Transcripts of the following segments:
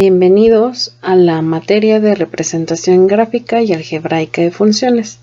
Bienvenidos a la materia de representación gráfica y algebraica de funciones.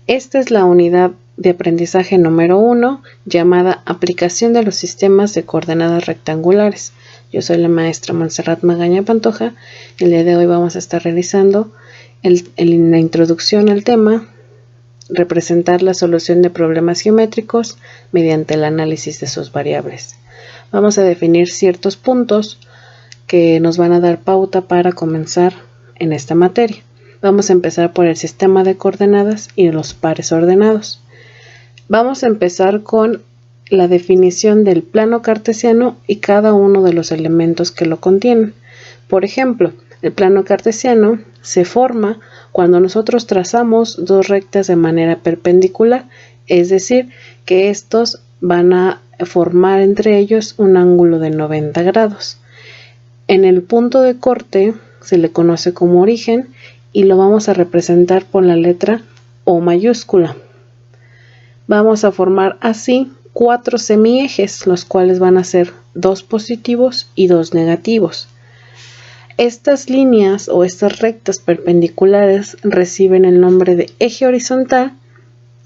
Esta es la unidad de aprendizaje número 1 llamada Aplicación de los sistemas de coordenadas rectangulares. Yo soy la maestra Montserrat Magaña Pantoja. El día de hoy vamos a estar realizando la introducción al tema, representar la solución de problemas geométricos mediante el análisis de sus variables. Vamos a definir ciertos puntos que nos van a dar pauta para comenzar en esta materia. Vamos a empezar por el sistema de coordenadas y los pares ordenados. Vamos a empezar con la definición del plano cartesiano y cada uno de los elementos que lo contienen. Por ejemplo, el plano cartesiano se forma cuando nosotros trazamos dos rectas de manera perpendicular, es decir, que estos van a formar entre ellos un ángulo de 90 grados. En el punto de corte se le conoce como origen y lo vamos a representar por la letra O mayúscula. Vamos a formar así 4 semiejes, los cuales van a ser 2 positivos y 2 negativos. Estas líneas o estas rectas perpendiculares reciben el nombre de eje horizontal,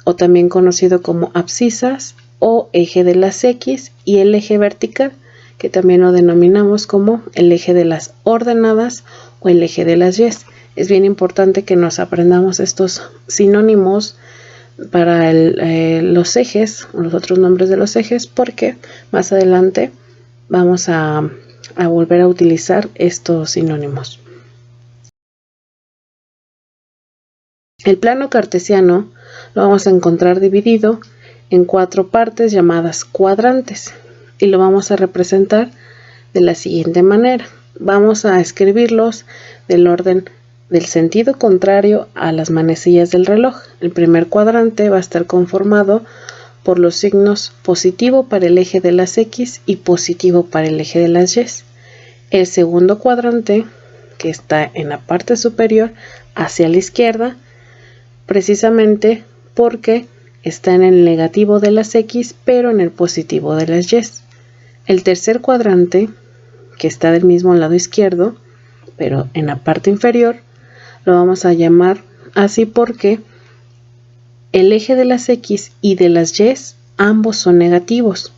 o también conocido como abscisas o eje de las X, y el eje vertical, que también lo denominamos como el eje de las ordenadas o el eje de las Y. Es bien importante que nos aprendamos estos sinónimos para los ejes, o los otros nombres de los ejes, porque más adelante vamos a volver a utilizar estos sinónimos. El plano cartesiano lo vamos a encontrar dividido en 4 partes llamadas cuadrantes. Y lo vamos a representar de la siguiente manera. Vamos a escribirlos del orden del sentido contrario a las manecillas del reloj. El primer cuadrante va a estar conformado por los signos positivo para el eje de las X y positivo para el eje de las Y. El segundo cuadrante, que está en la parte superior hacia la izquierda, precisamente porque está en el negativo de las X pero en el positivo de las Y. El tercer cuadrante, que está del mismo lado izquierdo, pero en la parte inferior, lo vamos a llamar así porque el eje de las X y de las Y ambos son negativos.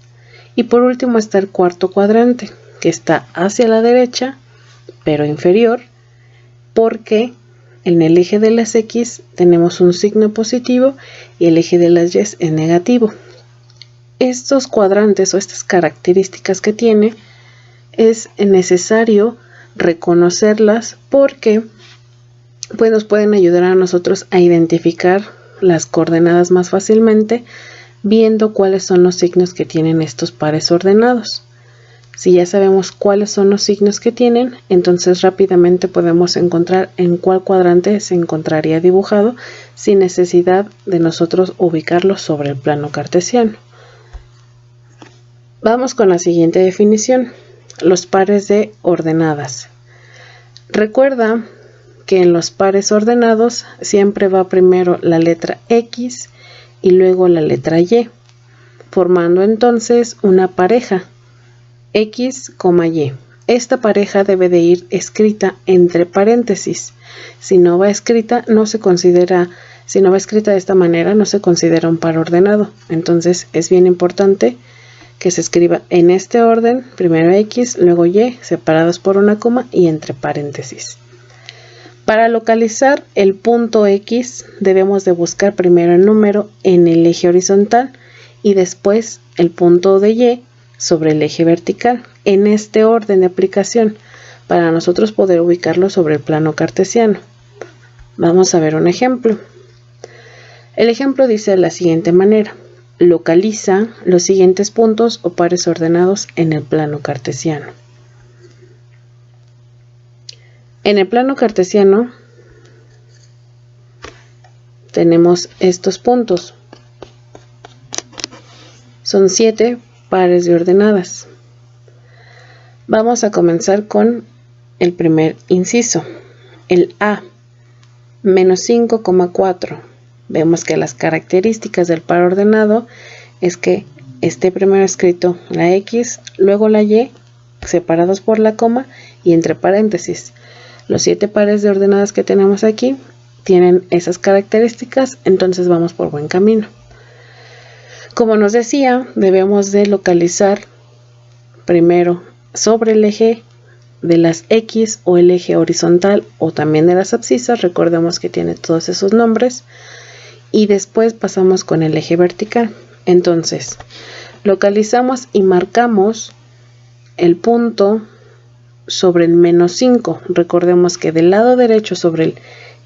Y por último está el cuarto cuadrante, que está hacia la derecha, pero inferior, porque en el eje de las X tenemos un signo positivo y el eje de las Y es negativo. Estos cuadrantes o estas características que tiene es necesario reconocerlas porque pues nos pueden ayudar a nosotros a identificar las coordenadas más fácilmente viendo cuáles son los signos que tienen estos pares ordenados. Si ya sabemos cuáles son los signos que tienen, entonces rápidamente podemos encontrar en cuál cuadrante se encontraría dibujado sin necesidad de nosotros ubicarlo sobre el plano cartesiano. Vamos con la siguiente definición, los pares de ordenadas. Recuerda que en los pares ordenados siempre va primero la letra X y luego la letra Y, formando entonces una pareja X, Y. Esta pareja debe de ir escrita entre paréntesis. Si no va escrita de esta manera, no se considera un par ordenado. Entonces es bien importante que se escriba en este orden, primero X, luego Y, separados por una coma y entre paréntesis. Para localizar el punto X debemos de buscar primero el número en el eje horizontal y después el punto de Y sobre el eje vertical, en este orden de aplicación, para nosotros poder ubicarlo sobre el plano cartesiano. Vamos a ver un ejemplo. El ejemplo dice de la siguiente manera. Localiza los siguientes puntos o pares ordenados en el plano cartesiano. En el plano cartesiano tenemos estos puntos. Son 7 pares de ordenadas. Vamos a comenzar con el primer inciso, el A, menos 5,4. Vemos que las características del par ordenado es que esté primero escrito la X, luego la Y, separados por la coma, y entre paréntesis. Los 7 pares de ordenadas que tenemos aquí tienen esas características, entonces vamos por buen camino. Como nos decía, debemos de localizar primero sobre el eje de las X o el eje horizontal o también de las abscisas, recordemos que tiene todos esos nombres, y después pasamos con el eje vertical. Entonces, localizamos y marcamos el punto sobre el -5. Recordemos que del lado derecho sobre el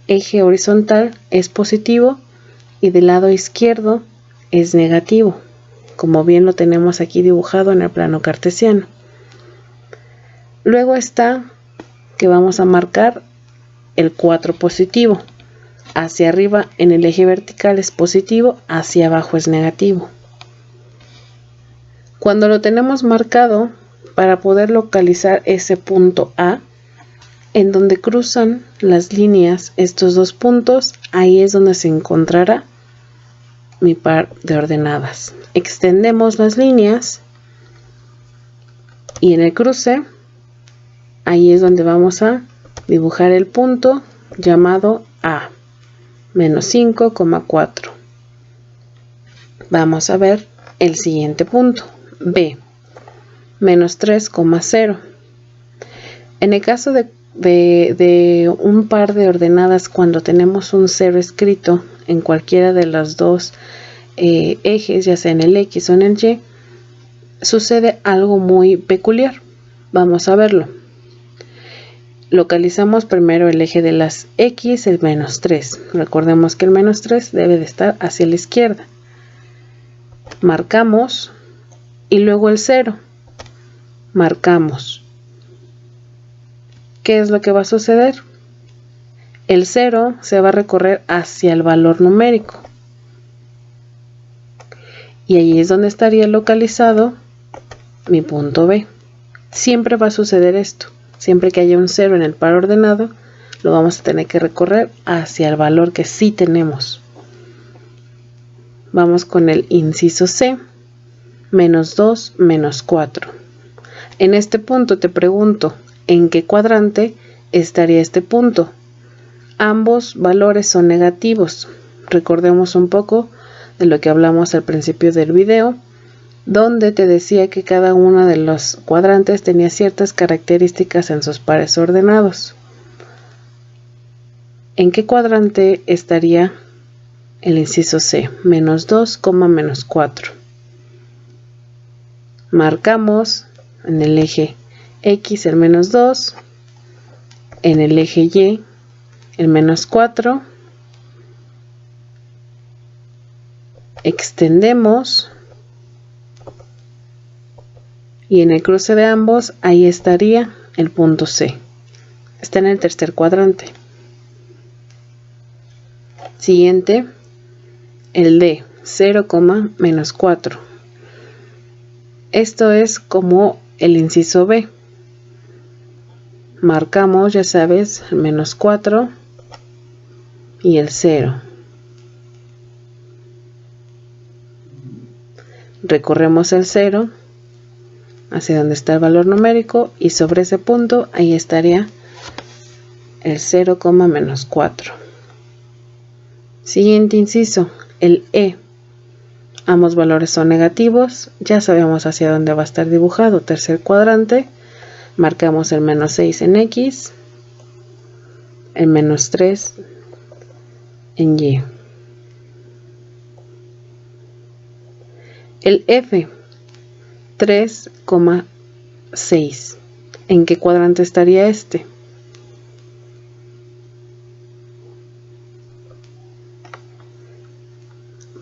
eje horizontal es positivo y del lado izquierdo es negativo, como bien lo tenemos aquí dibujado en el plano cartesiano. Luego está que vamos a marcar el 4 positivo. Hacia arriba en el eje vertical es positivo, hacia abajo es negativo. Cuando lo tenemos marcado, para poder localizar ese punto A, en donde cruzan las líneas estos dos puntos, ahí es donde se encontrará mi par de ordenadas. Extendemos las líneas y en el cruce, ahí es donde vamos a dibujar el punto llamado A, -5,4. Vamos a ver el siguiente punto, B, -3,0. En el caso de un par de ordenadas, cuando tenemos un 0 escrito en cualquiera de los dos ejes, ya sea en el X o en el Y, sucede algo muy peculiar. Vamos a verlo. Localizamos primero el eje de las X, el -3. Recordemos que el -3 debe de estar hacia la izquierda. Marcamos y luego el 0. Marcamos. ¿Qué es lo que va a suceder? El 0 se va a recorrer hacia el valor numérico. Y ahí es donde estaría localizado mi punto B. Siempre va a suceder esto. Siempre que haya un 0 en el par ordenado, lo vamos a tener que recorrer hacia el valor que sí tenemos. Vamos con el inciso C, -2, -4. En este punto te pregunto, ¿en qué cuadrante estaría este punto? Ambos valores son negativos. Recordemos un poco de lo que hablamos al principio del video, donde te decía que cada uno de los cuadrantes tenía ciertas características en sus pares ordenados. ¿En qué cuadrante estaría el inciso C? -2, -4. Marcamos en el eje X el -2, en el eje Y el -4, extendemos y en el cruce de ambos ahí estaría el punto C. Está en el tercer cuadrante. Siguiente, el D, 0, -4. Esto es como el inciso B. Marcamos, ya sabes, el -4 y el 0. Recorremos el 0 hacia donde está el valor numérico y sobre ese punto ahí estaría el 0, -4. Siguiente inciso, el E. Ambos valores son negativos, ya sabemos hacia dónde va a estar dibujado. Tercer cuadrante, marcamos el -6 en X, el -3 en Y. El F, 3,6. ¿En qué cuadrante estaría este?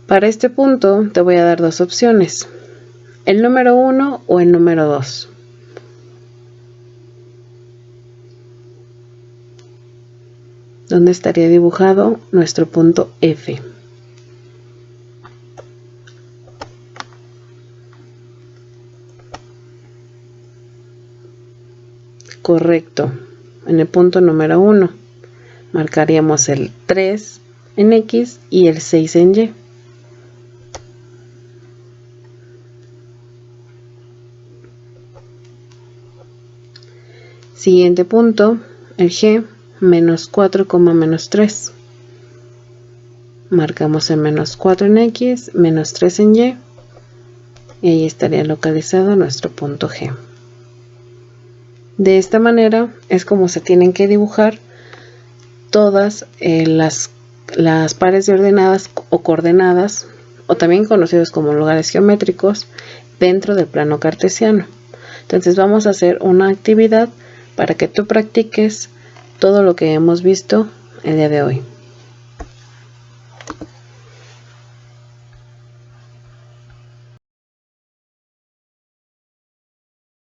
Para este punto te voy a dar dos opciones, el número 1 o el número 2. ¿Dónde estaría dibujado nuestro punto F? Correcto, en el punto número 1. Marcaríamos el 3 en X y el 6 en Y. Siguiente punto, el G, menos 4, menos 3. Marcamos el menos 4 en X, menos 3 en Y. Y ahí estaría localizado nuestro punto G. De esta manera es como se tienen que dibujar todas las pares de ordenadas o coordenadas, o también conocidos como lugares geométricos, dentro del plano cartesiano. Entonces vamos a hacer una actividad para que tú practiques todo lo que hemos visto el día de hoy.